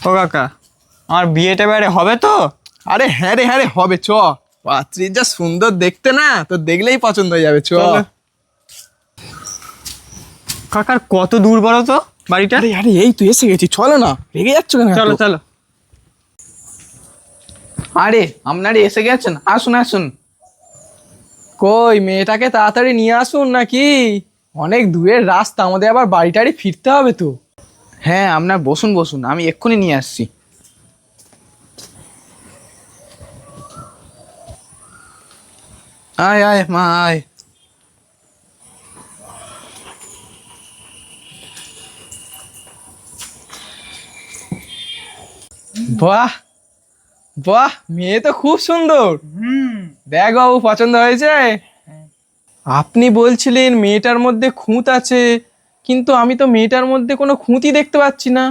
ও কাকা, আমার বিয়েটা এবারে হবে তো? আরে হ্যাঁ রে হবে, চ। পাত্রী যা সুন্দর দেখতে না, তো দেখলেই পছন্দ হয়ে যাবে, চ। চলো। কাকার কত দূর বলো তো বাড়িটা? আরে আরে এই তো এসে গেছি, চলো না, রেগে যাচ্ছ কেন এত? চলো চলো। আরে আপনারা এসে গেছেন, আসুন আসুন। কই মেয়েটাকে তাড়াতাড়ি নিয়ে আসুন নাকি? অনেক দূরের রাস্তা, আমাদের আবার বাড়ি টাড়ি ফিরতে হবে তো। হ্যাঁ, আপনার বসুন বসুন, আমি এক্ষুনি নিয়ে আসছি। আয় আয় মা আয়। বাহ বাহ, মেয়ে তো খুব সুন্দর। দেখ বাবু, পছন্দ হয়েছে? আপনি বলছিলেন মেয়েটার মধ্যে খুঁত আছে, কিন্তু আমি তো মেয়েটার মধ্যে কোনো খুঁতই দেখতে পাচ্ছি না।